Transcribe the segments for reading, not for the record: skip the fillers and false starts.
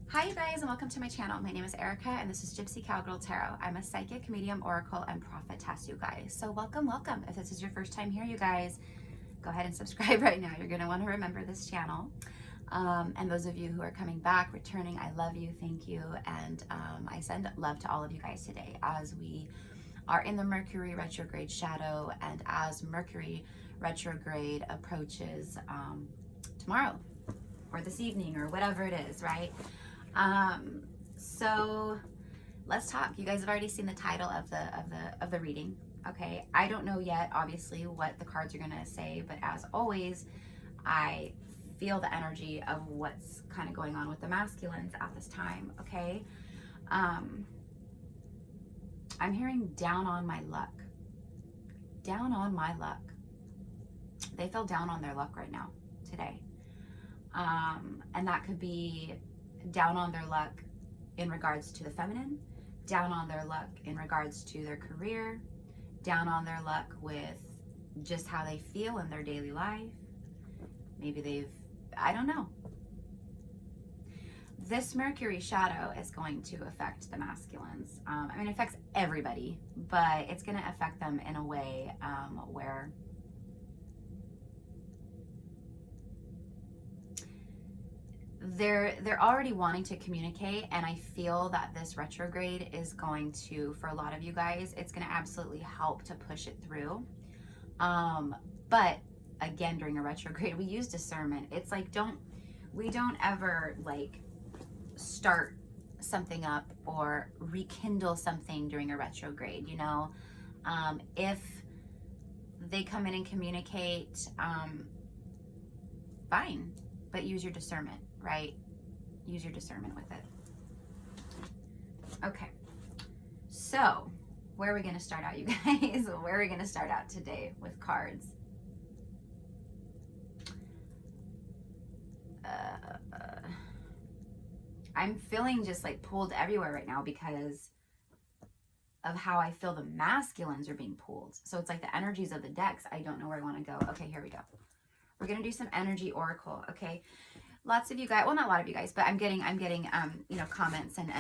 Hi you guys, and welcome to my channel. My name is Erica and this is Gypsy Cowgirl Tarot. I'm a psychic, medium, oracle, and prophetess, you guys. So welcome. If this is your first time here, you guys, go ahead and subscribe right now. You're going to want to remember this channel. And those of you who are coming back, returning, I love you, thank you, and I send love to all of you guys today as we are in the Mercury retrograde shadow, and as Mercury retrograde approaches tomorrow or this evening or whatever it is, right? So let's talk. You guys have already seen the title of the reading. Okay, I don't know yet, obviously, what the cards are gonna say, but as always, I feel the energy of what's kind of going on with the masculines at this time. Okay, I'm hearing down on my luck. Down on my luck. They feel down on their luck right now, today. And that could be down on their luck in regards to the feminine, down on their luck in regards to their career, down on their luck with just how they feel in their daily life. Maybe I don't know. This Mercury shadow is going to affect the masculines. I mean, it affects everybody, but it's going to affect them in a way where they're already wanting to communicate, and I feel that this retrograde is going to, for a lot of you guys, it's going to absolutely help to push it through. But again, during a retrograde, we use discernment. It's like, we don't ever like start something up or rekindle something during a retrograde, you know. If they come in and communicate, fine, but use your discernment, right? Use your discernment with it. Okay, so where are we going to start out, you guys? Where are we going to start out today with cards? I'm feeling just like pulled everywhere right now because of how I feel the masculines are being pulled. So it's like the energies of the decks. I don't know where I want to go. Okay, here we go. We're going to do some energy oracle, okay? Lots of you guys, well, not a lot of you guys, but I'm getting you know, comments and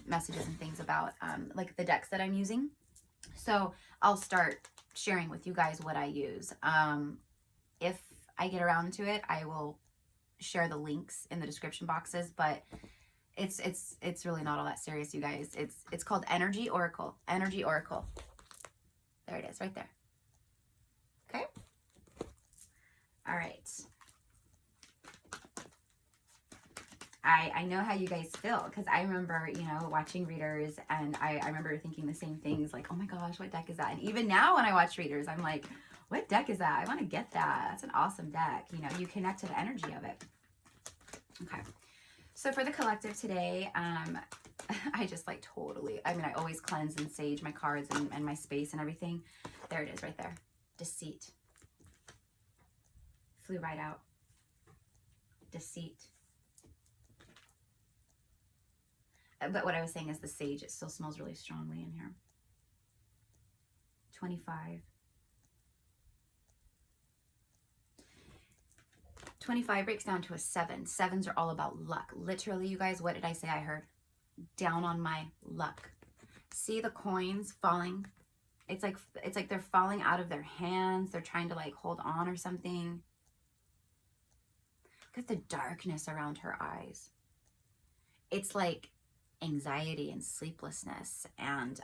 messages and things about like the decks that I'm using. So I'll start sharing with you guys what I use. If I get around to it, I will share the links in the description boxes, but it's really not all that serious, you guys. It's called Energy Oracle. Energy Oracle. There it is, right there. Okay? All right. I know how you guys feel, because I remember, you know, watching readers, and I remember thinking the same things, like, oh my gosh, what deck is that? And even now when I watch readers, I'm like, what deck is that? I want to get that. That's an awesome deck. You know, you connect to the energy of it. Okay. So for the collective today, I just like totally, I mean, I always cleanse and sage my cards and my space and everything. There it is right there. Deceit. Flew right out. Deceit. But what I was saying is the sage, it still smells really strongly in here. 25. 25 breaks down to a 7. 7s are all about luck. Literally, you guys, what did I say I heard? Down on my luck. See the coins falling? It's like they're falling out of their hands. They're trying to like hold on or something. Look at the darkness around her eyes. It's like anxiety and sleeplessness, and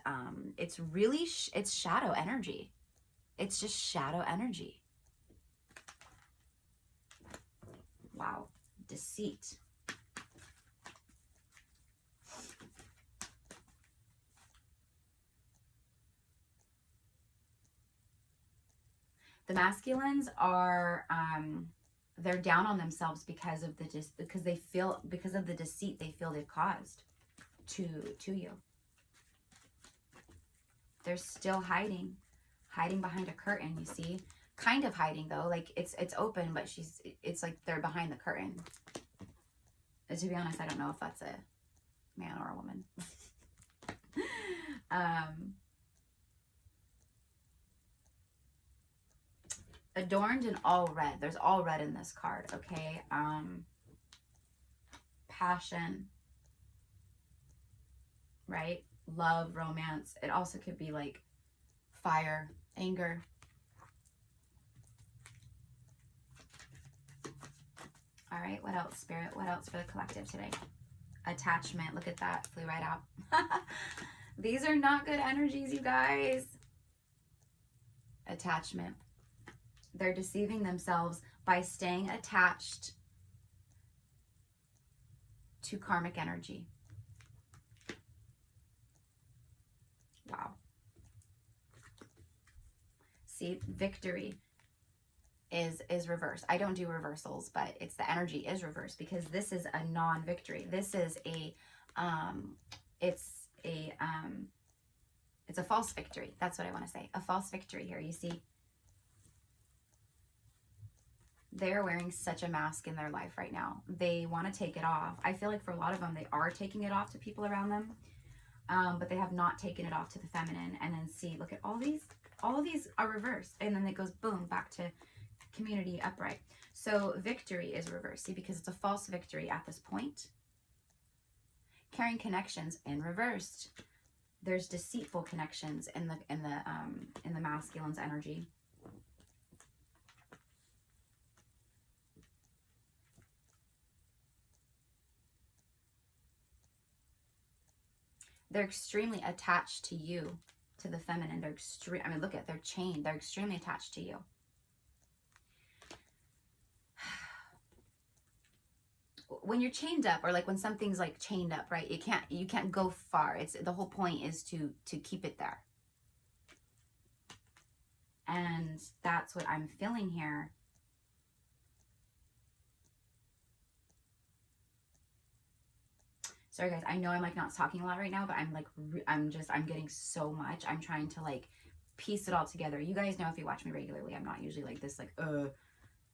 it's really it's shadow energy. It's just shadow energy. Wow. Deceit. The masculines are they're down on themselves because of the deceit they feel they've caused to you. They're still hiding behind a curtain, you see? Kind of hiding though, like it's open, but it's like they're behind the curtain. And to be honest, I don't know if that's a man or a woman. Adorned in all red. There's all red in this card, okay? Passion, right? Love, romance. It also could be like fire, anger. All right, what else, Spirit? What else for the collective today? Attachment. Look at that. Flew right out. These are not good energies, you guys. Attachment. They're deceiving themselves by staying attached to karmic energy. Wow. See, victory is reversed. I don't do reversals, but it's the energy is reversed because this is a non-victory. This is a it's a false victory. That's what I want to say. A false victory here. You see, they're wearing such a mask in their life right now. They want to take it off. I feel like for a lot of them, they are taking it off to people around them, but they have not taken it off to the feminine. And then see, look at all of these are reversed. And then it goes boom, back to community upright. So victory is reversed. See, because it's a false victory at this point. Carrying connections in reversed. There's deceitful connections in the masculine's energy. They're extremely attached to you, to the feminine. They're extreme. I mean, look at, they're chained. They're extremely attached to you. When you're chained up, or like when something's like chained up, right? You can't go far. It's the whole point is to keep it there. And that's what I'm feeling here. Sorry guys, I know I'm like not talking a lot right now, but I'm getting so much. I'm trying to like piece it all together. You guys know if you watch me regularly, I'm not usually like this, like,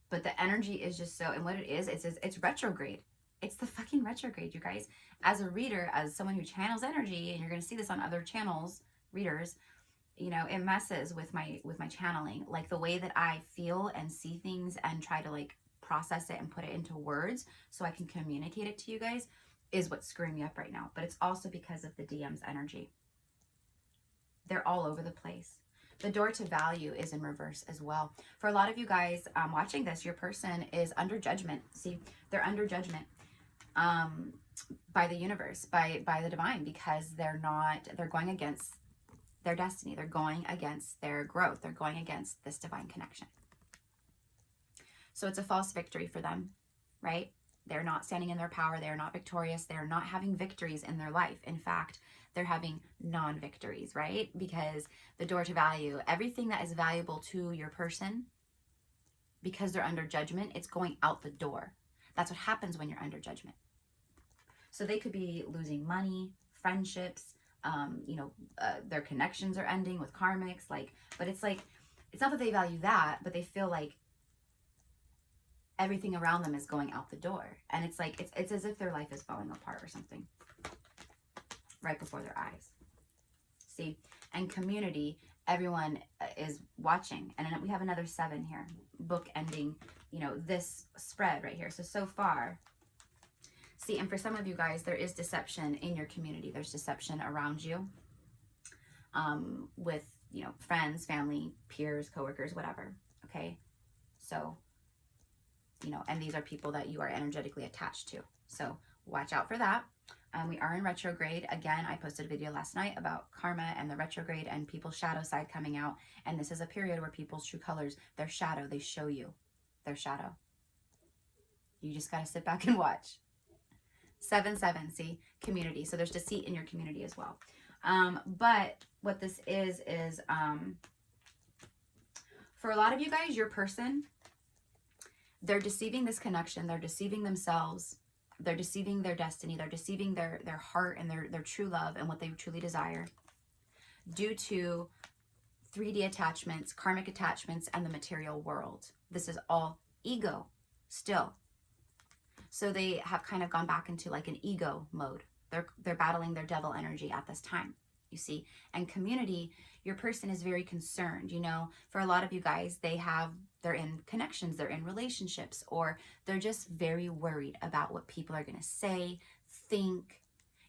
but the energy is just so, and what it is, it's retrograde. It's the fucking retrograde, you guys. As a reader, as someone who channels energy, and you're going to see this on other channels, readers, you know, it messes with my channeling. Like the way that I feel and see things and try to like process it and put it into words so I can communicate it to you guys is what's screwing me up right now. But it's also because of the DM's energy. They're all over the place. The door to value is in reverse as well. For a lot of you guys watching this, your person is under judgment. See, they're under judgment by the universe, by the divine, because they're going against their destiny. They're going against their growth. They're going against this divine connection. So it's a false victory for them, right? They're not standing in their power. They're not victorious. They're not having victories in their life. In fact, they're having non-victories, right? Because the door to value, everything that is valuable to your person, because they're under judgment, it's going out the door. That's what happens when you're under judgment. So they could be losing money, friendships, their connections are ending with karmics, but it's not that they value that, but they feel like everything around them is going out the door. And it's like, it's as if their life is falling apart or something right before their eyes. See, and community, everyone is watching. And then we have another 7 here, book ending, this spread right here. So far, see, and for some of you guys, there is deception in your community. There's deception around you with, friends, family, peers, coworkers, whatever. Okay. So, and these are people that you are energetically attached to. So watch out for that. We are in retrograde. Again, I posted a video last night about karma and the retrograde and people's shadow side coming out. And this is a period where people's true colors, their shadow, they show you their shadow. You just got to sit back and watch. 7-7, see, community. So there's deceit in your community as well. But what this is for a lot of you guys, your person, they're deceiving this connection. They're deceiving themselves. They're deceiving their destiny. They're deceiving their heart and their true love and what they truly desire due to 3D attachments, karmic attachments, and the material world. This is all ego still. So they have kind of gone back into like an ego mode. They're battling their devil energy at this time, you see. And community, your person is very concerned, for a lot of you guys, they're in connections, they're in relationships, or they're just very worried about what people are going to say, think,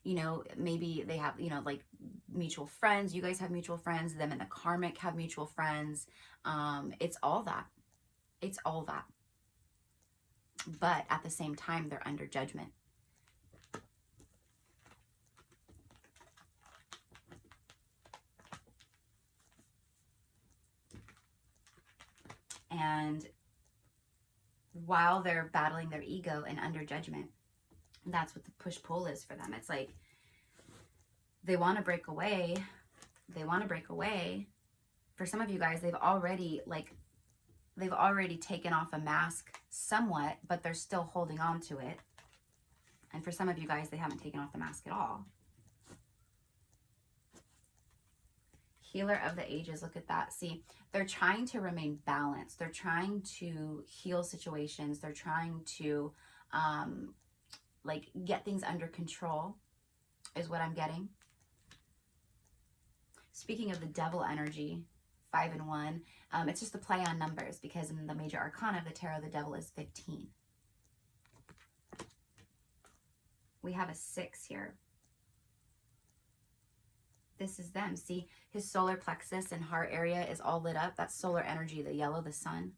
you know, maybe they have, you know, like mutual friends. You guys have mutual friends. Them and the karmic have mutual friends. It's all that. It's all that. But at the same time, they're under judgment. And while they're battling their ego and under judgment, that's what the push-pull is for them. It's like they want to break away. They want to break away. For some of you guys, they've already taken off a mask somewhat, but they're still holding on to it. And for some of you guys, they haven't taken off the mask at all. Healer of the ages, look at that. See, they're trying to remain balanced. They're trying to heal situations. They're trying to like get things under control is what I'm getting. Speaking of the devil energy, 5 and 1, it's just a play on numbers, because in the major arcana of the tarot, the devil is 15. We have a 6 here. This is them. See, his solar plexus and heart area is all lit up. That's solar energy, the yellow, the sun.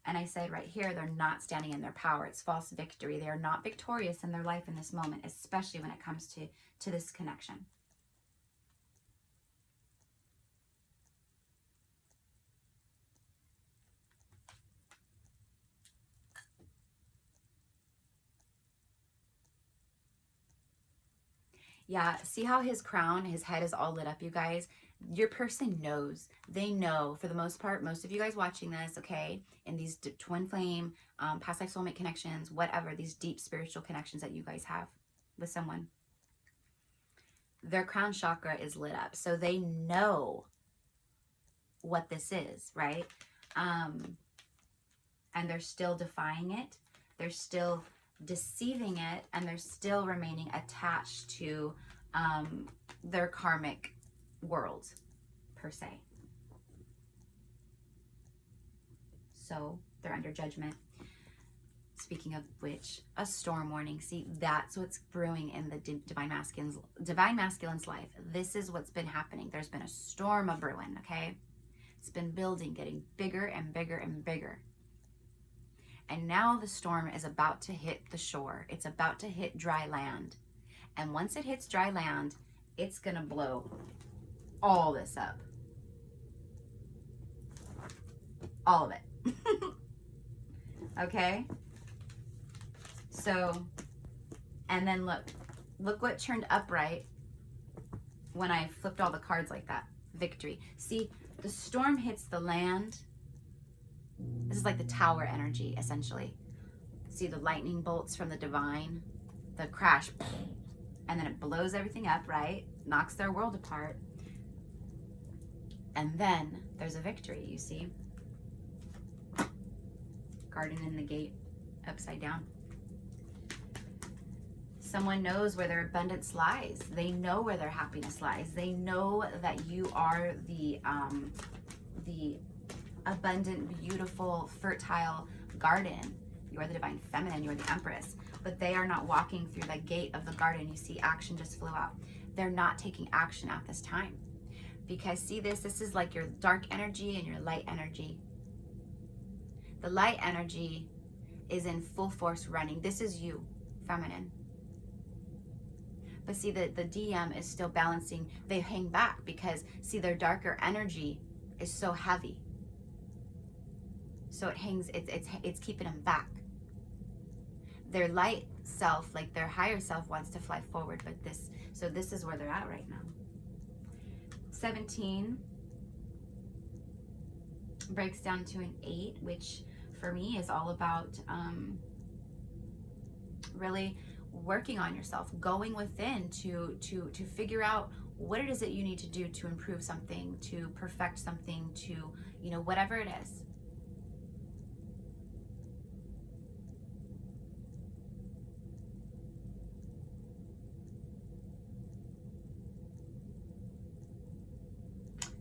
And I said right here, they're not standing in their power. It's false victory. They are not victorious in their life in this moment, especially when it comes to this connection. Yeah, see how his crown, his head is all lit up, you guys? Your person knows. They know, for the most part, most of you guys watching this, okay, in these twin flame, past life soulmate connections, whatever, these deep spiritual connections that you guys have with someone, their crown chakra is lit up. So they know what this is, right? And they're still defying it. They're still deceiving it, and they're still remaining attached to their karmic world, per se. So they're under judgment. Speaking of which, a storm warning. See, that's what's brewing in the divine masculine's life. This is what's been happening. There's been a storm of brewing, okay? It's been building, getting bigger and bigger and bigger. And now the storm is about to hit the shore. It's about to hit dry land. And once it hits dry land, it's going to blow all this up. All of it. Okay? So, and then look what turned upright when I flipped all the cards like that. Victory. See, the storm hits the land. This is like the tower energy, essentially. See the lightning bolts from the divine, the crash, and then it blows everything up, right? Knocks their world apart. And then there's a victory, you see? Garden in the gate, upside down. Someone knows where their abundance lies. They know where their happiness lies. They know that you are the abundant, beautiful, fertile garden. You are the divine feminine. You are the empress. But they are not walking through the gate of the garden. You see, action just flew out. They're not taking action at this time. Because see this is like your dark energy and your light energy. The light energy is in full force running. This is you, feminine. But see, the DM is still balancing. They hang back because, see, their darker energy is so heavy. So it hangs, it's keeping them back. Their light self, like their higher self, wants to fly forward, but this is where they're at right now. 17 breaks down to an 8, which for me is all about really working on yourself, going within to figure out what it is that you need to do to improve something, to perfect something, to, you know, whatever it is.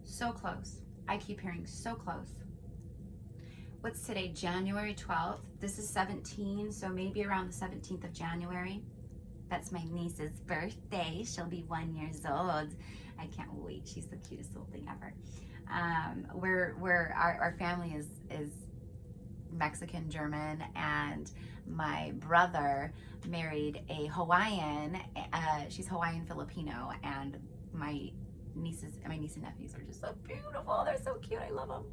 So close. I keep hearing so close. What's today? January 12th. This is 17, so maybe around the 17th of January. That's my niece's birthday. She'll be 1 year old. I can't wait. She's the cutest little thing ever. Our family is Mexican German, and my brother married a Hawaiian. She's Hawaiian Filipino, and my niece and nephews are just so beautiful. They're so cute. I love them.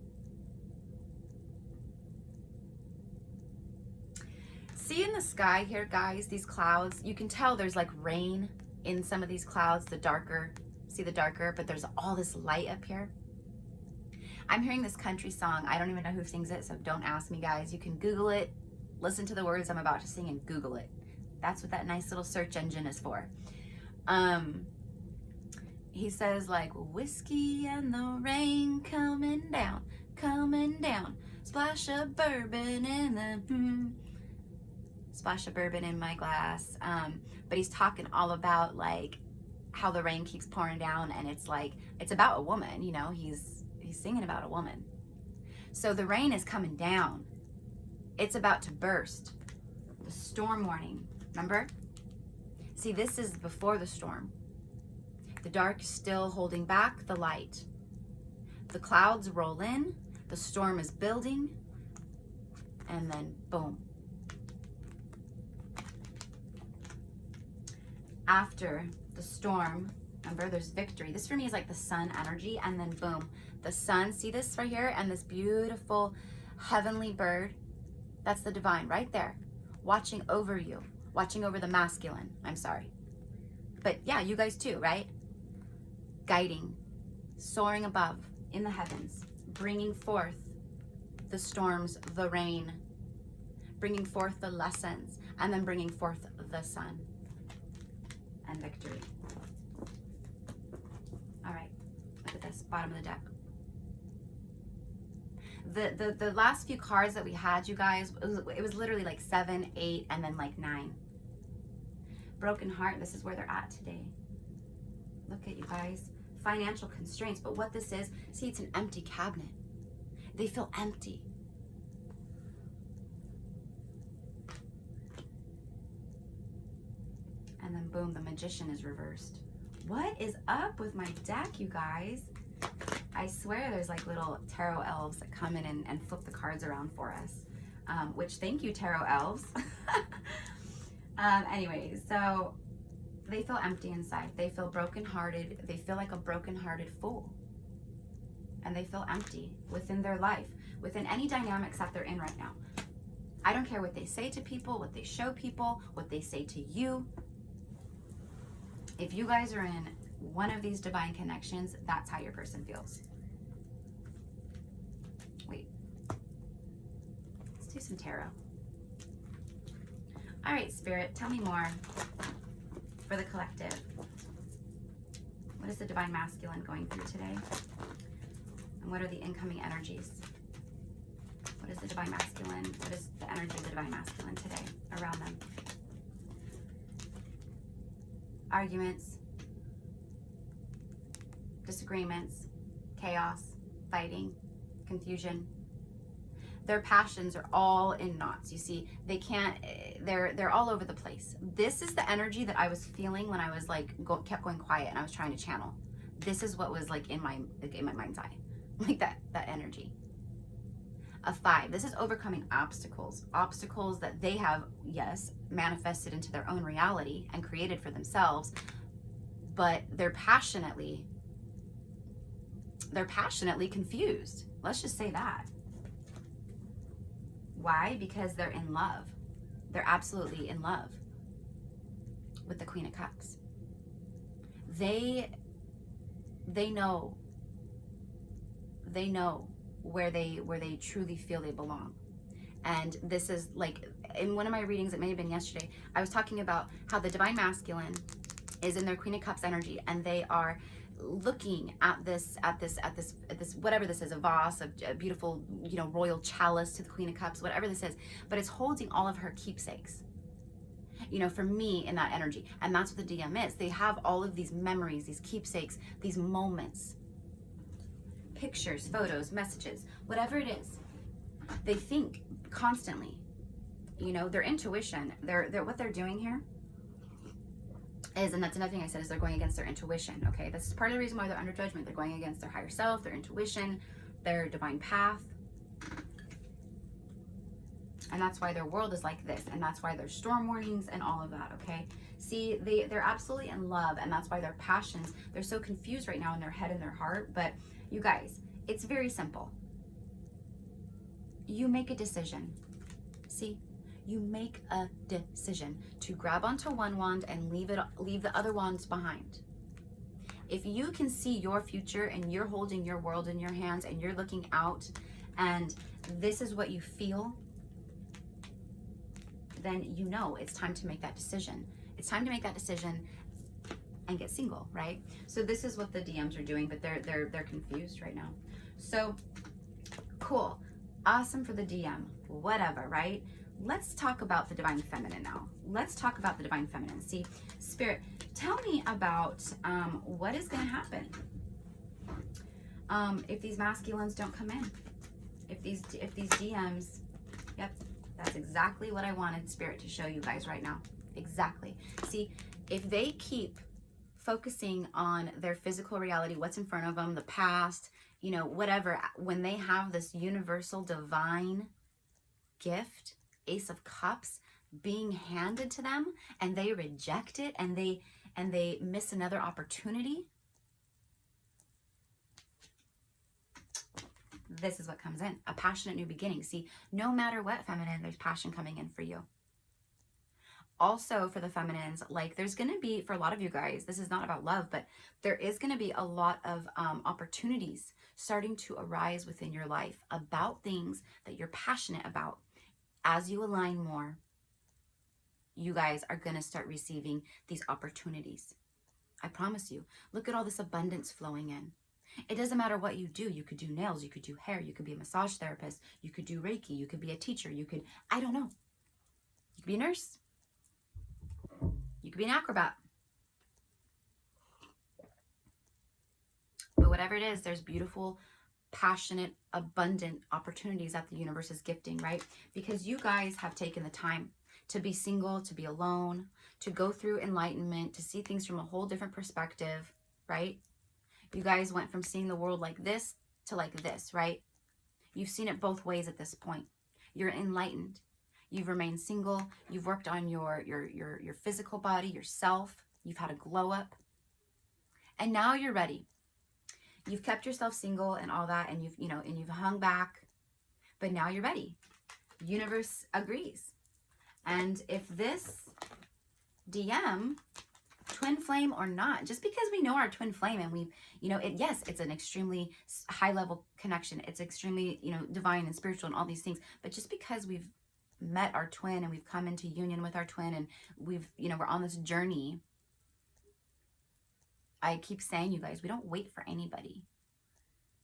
See in the sky here, guys, these clouds, you can tell there's like rain in some of these clouds, the darker, see the darker, but there's all this light up here. I'm hearing this country song. I don't even know who sings it, so don't ask me, guys. You can Google it, listen to the words I'm about to sing, and Google it. That's what that nice little search engine is for. He says like, whiskey and the rain coming down, splash of bourbon in the splash of bourbon in my glass. But he's talking all about like how the rain keeps pouring down, and it's like, it's about a woman, you know, he's singing about a woman. So the rain is coming down. It's about to burst. The storm warning, remember? See, this is before the storm. The dark is still holding back the light. The clouds roll in, the storm is building, and then boom. After the storm, remember, there's victory. This for me is like the sun energy, and then boom, the sun, see this right here, and this beautiful heavenly bird, that's the divine right there, watching over you, watching over the masculine, I'm sorry. But yeah, you guys too, right? Guiding, soaring above in the heavens, bringing forth the storms, the rain, bringing forth the lessons, and then bringing forth the sun and victory. All right, look at this, bottom of the deck. The last few cards that we had, you guys, it was literally like 7, 8, and then like 9. Broken heart, this is where they're at today. Look at you guys, financial constraints, but what this is, see, it's an empty cabinet. They feel empty. And then boom, the magician is reversed. What is up with my deck, you guys? I swear there's like little tarot elves that come in and flip the cards around for us. Which, thank you, tarot elves. Anyways, so they feel empty inside. They feel brokenhearted. They feel like a brokenhearted fool. And they feel empty within their life, within any dynamics that they're in right now. I don't care what they say to people, what they show people, what they say to you. If you guys are in one of these divine connections, that's how your person feels. Wait. Let's do some tarot. All right, Spirit, tell me more for the collective. What is the divine masculine going through today? And what are the incoming energies? What is the divine masculine? What is the energy of the divine masculine today around them? Arguments, disagreements, chaos, fighting, confusion. Their passions are all in knots. You see, they can't, they're all over the place. This is the energy that I was feeling when I was like, kept going quiet and I was trying to channel. This is what was like in my mind's eye, like that energy. A 5, this is overcoming obstacles that they have, yes, manifested into their own reality and created for themselves, but they're passionately confused. Let's just say that. Why? Because they're in love. They're absolutely in love with the Queen of Cups. They know where they truly feel they belong. And this is like, in one of my readings, it may have been yesterday, I was talking about how the divine masculine is in their Queen of Cups energy, and they are looking at this whatever this is, a vase, a beautiful, you know, royal chalice to the Queen of Cups, whatever this is, but it's holding all of her keepsakes, you know, for me in that energy. And that's what the DM is. They have all of these memories, these keepsakes, these moments, pictures, photos, messages, whatever it is. They think constantly, you know, their intuition, they're what they're doing here is, and that's another thing I said, is they're going against their intuition, okay? This is part of the reason why they're under judgment. They're going against their higher self, their intuition, their divine path. And that's why their world is like this. And that's why there's storm warnings and all of that, okay? See, they're absolutely in love, and that's why their passions, they're so confused right now in their head and their heart. But you guys, it's very simple. You make a decision. See? You make a decision to grab onto one wand and leave the other wands behind. If you can see your future and you're holding your world in your hands and you're looking out and this is what you feel, then you know it's time to make that decision. It's time to make that decision and get single, right? So this is what the DMs are doing, but they're confused right now. So cool, awesome for the DM, whatever, right? Let's talk about the divine feminine now. Let's talk about the divine feminine. See, Spirit, tell me about what is going to happen if these masculines don't come in. If these DMs, yep, that's exactly what I wanted Spirit to show you guys right now. Exactly. See, if they keep focusing on their physical reality, what's in front of them, the past, you know, whatever, when they have this universal divine gift, Ace of Cups, being handed to them, and they reject it, and they miss another opportunity, this is what comes in. A passionate new beginning. See, no matter what, feminine, there's passion coming in for you. Also for the feminines, like there's going to be, for a lot of you guys, this is not about love, but there is going to be a lot of opportunities starting to arise within your life about things that you're passionate about. As you align more, you guys are going to start receiving these opportunities. I promise you. Look at all this abundance flowing in. It doesn't matter what you do. You could do nails, you could do hair, you could be a massage therapist, you could do Reiki, you could be a teacher, you could, I don't know. You could be a nurse. You could be an acrobat. But whatever it is, there's beautiful, passionate, abundant opportunities that the universe is gifting, right? Because you guys have taken the time to be single, to be alone, to go through enlightenment, to see things from a whole different perspective, right? You guys went from seeing the world like this to like this, right? You've seen it both ways at this point. You're enlightened. You've remained single. You've worked on your physical body, yourself. You've had a glow up. And now you're ready. You've kept yourself single and all that, and you've hung back, but now you're ready. Universe agrees. And if this DM, twin flame or not, just because we know our twin flame and we've, yes, it's an extremely high level connection. It's extremely, divine and spiritual and all these things. But just because we've met our twin and we've come into union with our twin and we've, we're on this journey, I keep saying, you guys, we don't wait for anybody.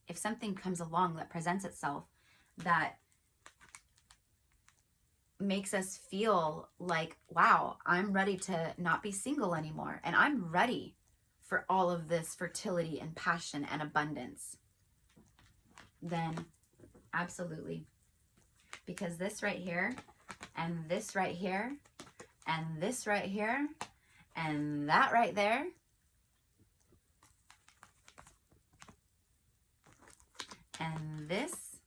If something comes along that presents itself that makes us feel like, wow, I'm ready to not be single anymore, and I'm ready for all of this fertility and passion and abundance, then absolutely. Because this right here, and this right here, and this right here, and that right there, and this,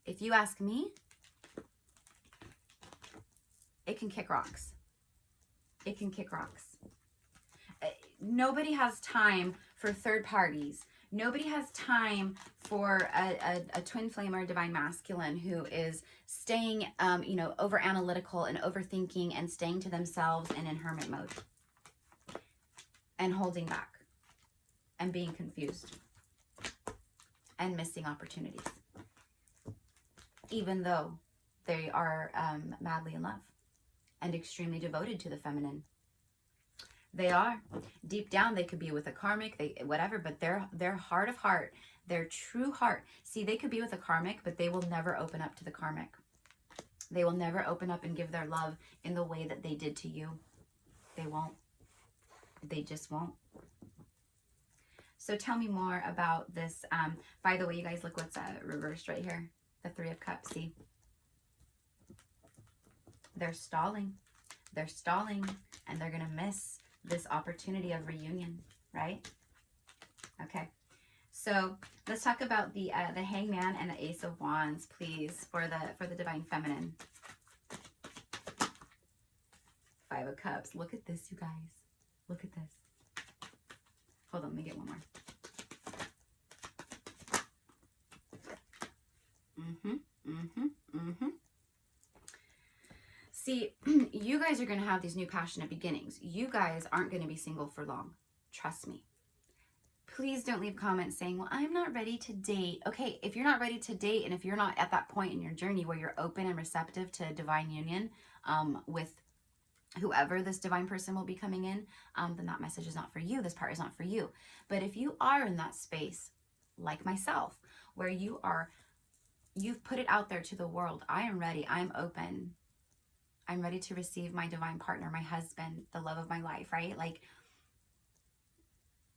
if you ask me, it can kick rocks. It can kick rocks. Nobody has time for third parties. Nobody has time for a twin flame or a divine masculine who is staying, over analytical and overthinking and staying to themselves and in hermit mode and holding back and being confused and missing opportunities, even though they are madly in love and extremely devoted to the feminine. They are. Deep down, they could be with a karmic, whatever, but their heart of heart, their true heart. See, they could be with a karmic, but they will never open up to the karmic. They will never open up and give their love in the way that they did to you. They won't. They just won't. So tell me more about this. By the way, you guys, look what's reversed right here. The Three of Cups, see? They're stalling. They're stalling, and they're going to miss this opportunity of reunion, right? Okay. So let's talk about the Hangman and the Ace of Wands, please, for the Divine Feminine. Five of Cups. Look at this, you guys. Look at this. Hold on, let me get one more. See, you guys are going to have these new passionate beginnings. You guys aren't going to be single for long. Trust me. Please don't leave comments saying, well, I'm not ready to date. Okay, if you're not ready to date, and if you're not at that point in your journey where you're open and receptive to divine union with whoever this divine person will be coming in, then that message is not for you. This part is not for you. But if you are in that space, like myself, where you've put it out there to the world, I am ready, I'm open, I'm ready to receive my divine partner, my husband, the love of my life, right? Like,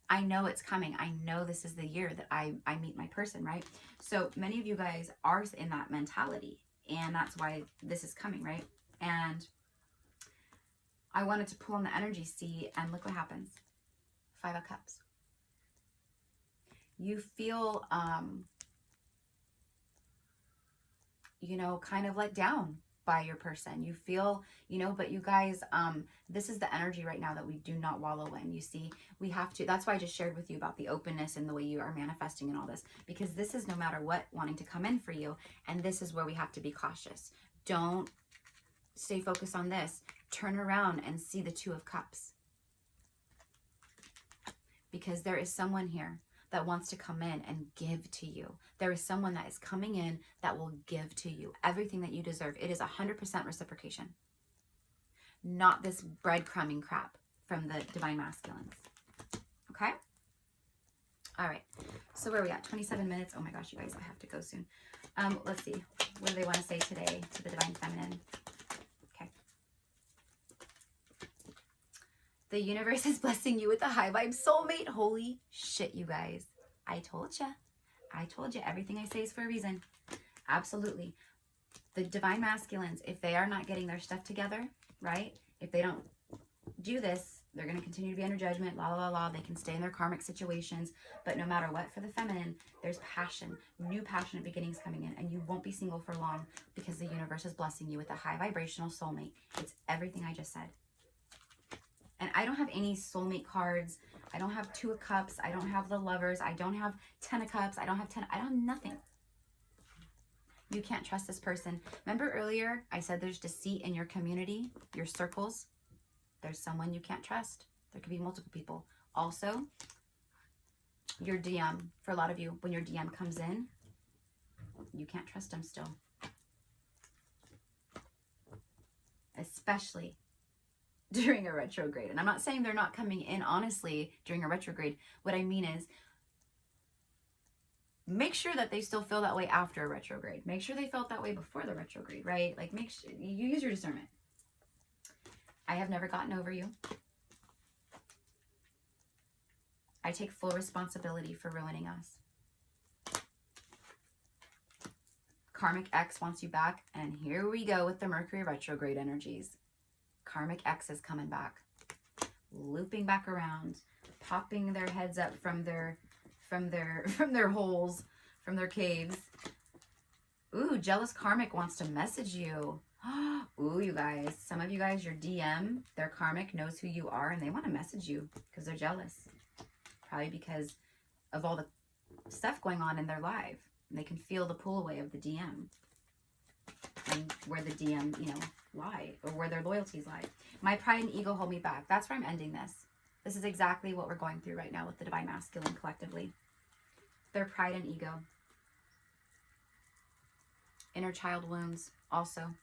I know it's coming. I know this is the year that I meet my person, right? So many of you guys are in that mentality, and that's why this is coming, right? And I wanted to pull on the energy, see, and look what happens. Five of Cups. You feel, you know, kind of let down by your person. You feel, you know, but you guys, this is the energy right now that we do not wallow in. You see, we have to, that's why I just shared with you about the openness and the way you are manifesting and all this, because this is no matter what wanting to come in for you. And this is where we have to be cautious. Don't stay focused on this. Turn around and see the Two of Cups. Because there is someone here that wants to come in and give to you. There is someone that is coming in that will give to you everything that you deserve. It is 100% reciprocation. Not this breadcrumbing crap from the divine masculines. Okay? All right. So where are we at? 27 minutes. Oh my gosh, you guys, I have to go soon. Let's see. What do they want to say today to the divine feminine? Okay. The universe is blessing you with a high vibe soulmate. Holy shit, you guys. I told you. I told you. Everything I say is for a reason. Absolutely. The divine masculines, if they are not getting their stuff together, right? If they don't do this, they're going to continue to be under judgment, la, la, la, la. They can stay in their karmic situations. But no matter what, for the feminine, there's passion, new passionate beginnings coming in. And you won't be single for long because the universe is blessing you with a high vibrational soulmate. It's everything I just said. And I don't have any soulmate cards. I don't have Two of Cups. I don't have the Lovers. I don't have 10 of Cups. I don't have nothing. You can't trust this person. Remember earlier I said there's deceit in your community, your circles. There's someone you can't trust. There could be multiple people. Also, your DM, for a lot of you, when your DM comes in, you can't trust them still. Especially during a retrograde. And I'm not saying they're not coming in honestly during a retrograde. What I mean is, make sure that they still feel that way after a retrograde. Make sure they felt that way before the retrograde, right? Like, make sure you use your discernment. I have never gotten over you. I take full responsibility for ruining us. Karmic X wants you back, and here we go with the Mercury retrograde energies. Karmic X is coming back, looping back around, popping their heads up from their holes, from their caves. Ooh, jealous karmic wants to message you. Ooh, you guys, some of you guys, your DM, their karmic knows who you are, and they want to message you because they're jealous. Probably because of all the stuff going on in their life. And they can feel the pull away of the DM. And where the DM, you know, lie, or where their loyalties lie. My pride and ego hold me back. That's where I'm ending this. This is exactly what we're going through right now with the divine masculine collectively. Their pride and ego. Inner child wounds also.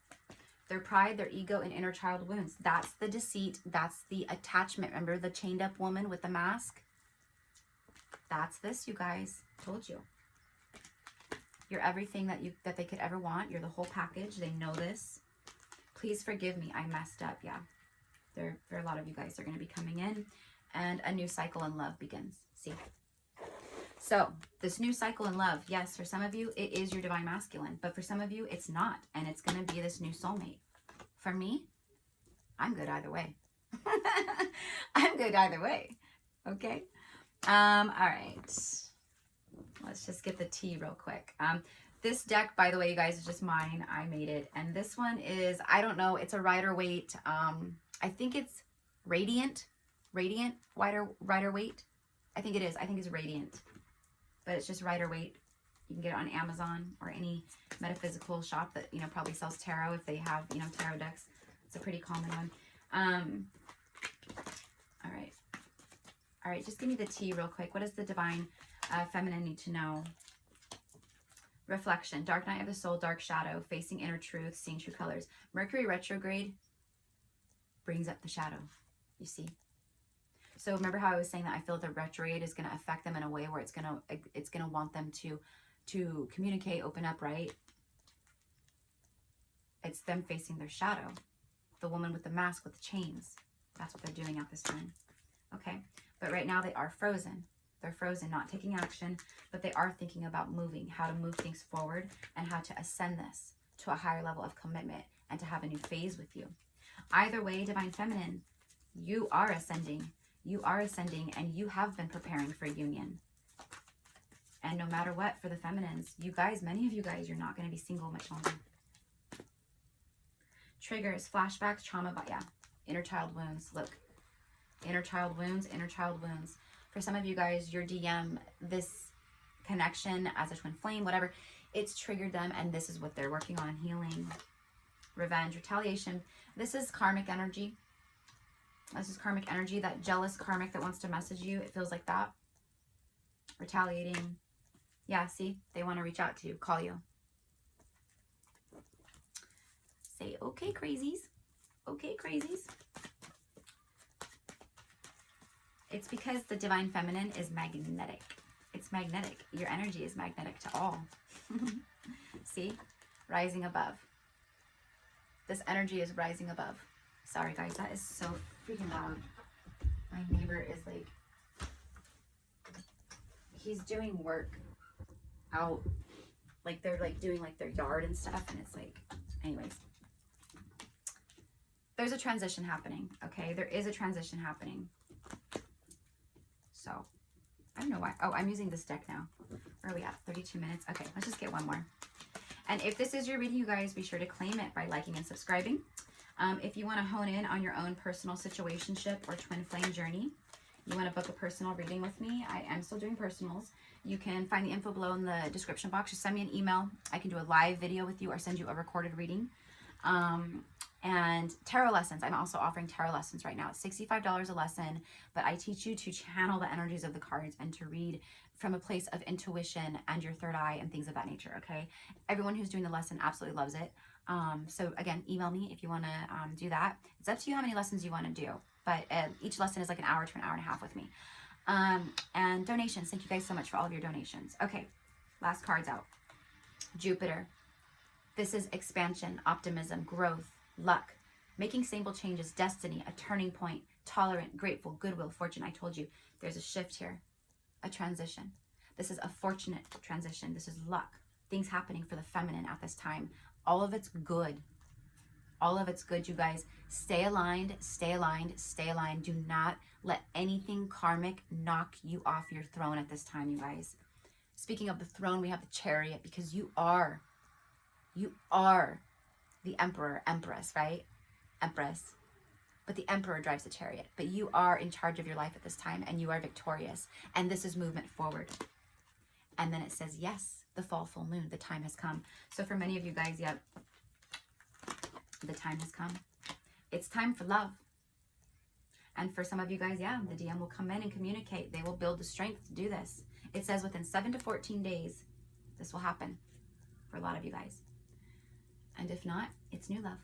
Their pride, their ego, and inner child wounds. That's the deceit. That's the attachment. Remember the chained up woman with the mask? That's this, you guys. Told you. You're everything that they could ever want. You're the whole package. They know this. Please forgive me. I messed up. Yeah. There are a lot of you guys that are going to be coming in. And a new cycle in love begins. See? So, this new cycle in love, yes, for some of you, it is your divine masculine. But for some of you, it's not. And it's going to be this new soulmate. For me, I'm good either way. I'm good either way. Okay. All right. Let's just get the tea real quick. This deck, by the way, you guys, is just mine. I made it. And this one is, I don't know, it's a Rider-Waite. I think it's Radiant Rider-Waite. I think it is. I think it's Radiant. But it's just Rider-Waite. You can get it on Amazon or any metaphysical shop that, you know, probably sells tarot if they have, you know, tarot decks. It's a pretty common one. All right. All right, just give me the tea real quick. What does the divine feminine need to know? Reflection, dark night of the soul, dark shadow, facing inner truth, seeing true colors. Mercury retrograde brings up the shadow, you see. So remember how I was saying that I feel the retrograde is going to affect them in a way where it's going to want them to communicate, open up, right? It's them facing their shadow. The woman with the mask with the chains. That's what they're doing at this time. Okay. But right now they are frozen. They're frozen, not taking action, but they are thinking about moving, how to move things forward and how to ascend this to a higher level of commitment and to have a new phase with you. Either way, Divine Feminine, you are ascending. You are ascending and you have been preparing for union. And no matter what, for the feminines, you guys, many of you guys, you're not going to be single much longer. Triggers, flashbacks, trauma, but yeah, inner child wounds. Look, inner child wounds, inner child wounds. For some of you guys, your DM, this connection as a twin flame, whatever, it's triggered them and this is what they're working on, healing, revenge, retaliation. This is karmic energy. This is karmic energy, that jealous karmic that wants to message you. It feels like that. Retaliating. Yeah, see, they want to reach out to you, call you. Say, okay, crazies. Okay, crazies. It's because the divine feminine is magnetic. It's magnetic. Your energy is magnetic to all. See? Rising above. This energy is rising above. Sorry, guys. That is so freaking loud. My neighbor is like... He's doing work out. Like, they're like doing like their yard and stuff. And it's like... Anyways. There's a transition happening. Okay? There is a transition happening. So, I don't know why. Oh, I'm using this deck now. Where are we at? 32 minutes. Okay, let's just get one more. And if this is your reading, you guys, be sure to claim it by liking and subscribing. If you want to hone in on your own personal situationship or twin flame journey, you want to book a personal reading with me, I am still doing personals. You can find the info below in the description box. Just send me an email. I can do a live video with you or send you a recorded reading. And tarot lessons. I'm also offering tarot lessons right now. It's $65 a lesson, but I teach you to channel the energies of the cards and to read from a place of intuition and your third eye and things of that nature, okay? Everyone who's doing the lesson absolutely loves it. So again, email me if you want to do that. It's up to you how many lessons you want to do, but each lesson is like an hour to an hour and a half with me. And donations. Thank you guys so much for all of your donations. Okay, last cards out. Jupiter. This is expansion, optimism, growth, luck, making stable changes, destiny, a turning point, tolerant, grateful, goodwill, fortune. I told you there's a shift here, a transition. This is a fortunate transition. This is luck. Things happening for the feminine at this time. All of it's good. All of it's good, you guys. Stay aligned, stay aligned, stay aligned. Do not let anything karmic knock you off your throne at this time, you guys. Speaking of the throne, we have the Chariot because you are the emperor, empress, right? Empress. But the emperor drives the chariot. But you are in charge of your life at this time and you are victorious. And this is movement forward. And then it says, yes, the fall, full moon, the time has come. So for many of you guys, yep, the time has come. It's time for love. And for some of you guys, yeah, the DM will come in and communicate. They will build the strength to do this. It says within 7 to 14 days, this will happen for a lot of you guys. And if not, it's new love,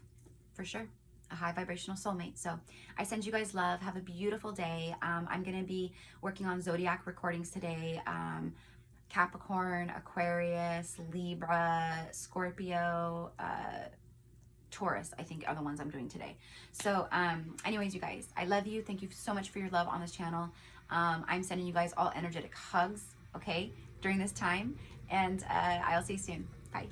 for sure. A high vibrational soulmate. So I send you guys love. Have a beautiful day. I'm going to be working on zodiac recordings today. Capricorn, Aquarius, Libra, Scorpio, Taurus, I think are the ones I'm doing today. So anyways, you guys, I love you. Thank you so much for your love on this channel. I'm sending you guys all energetic hugs, okay, during this time. And I'll see you soon. Bye.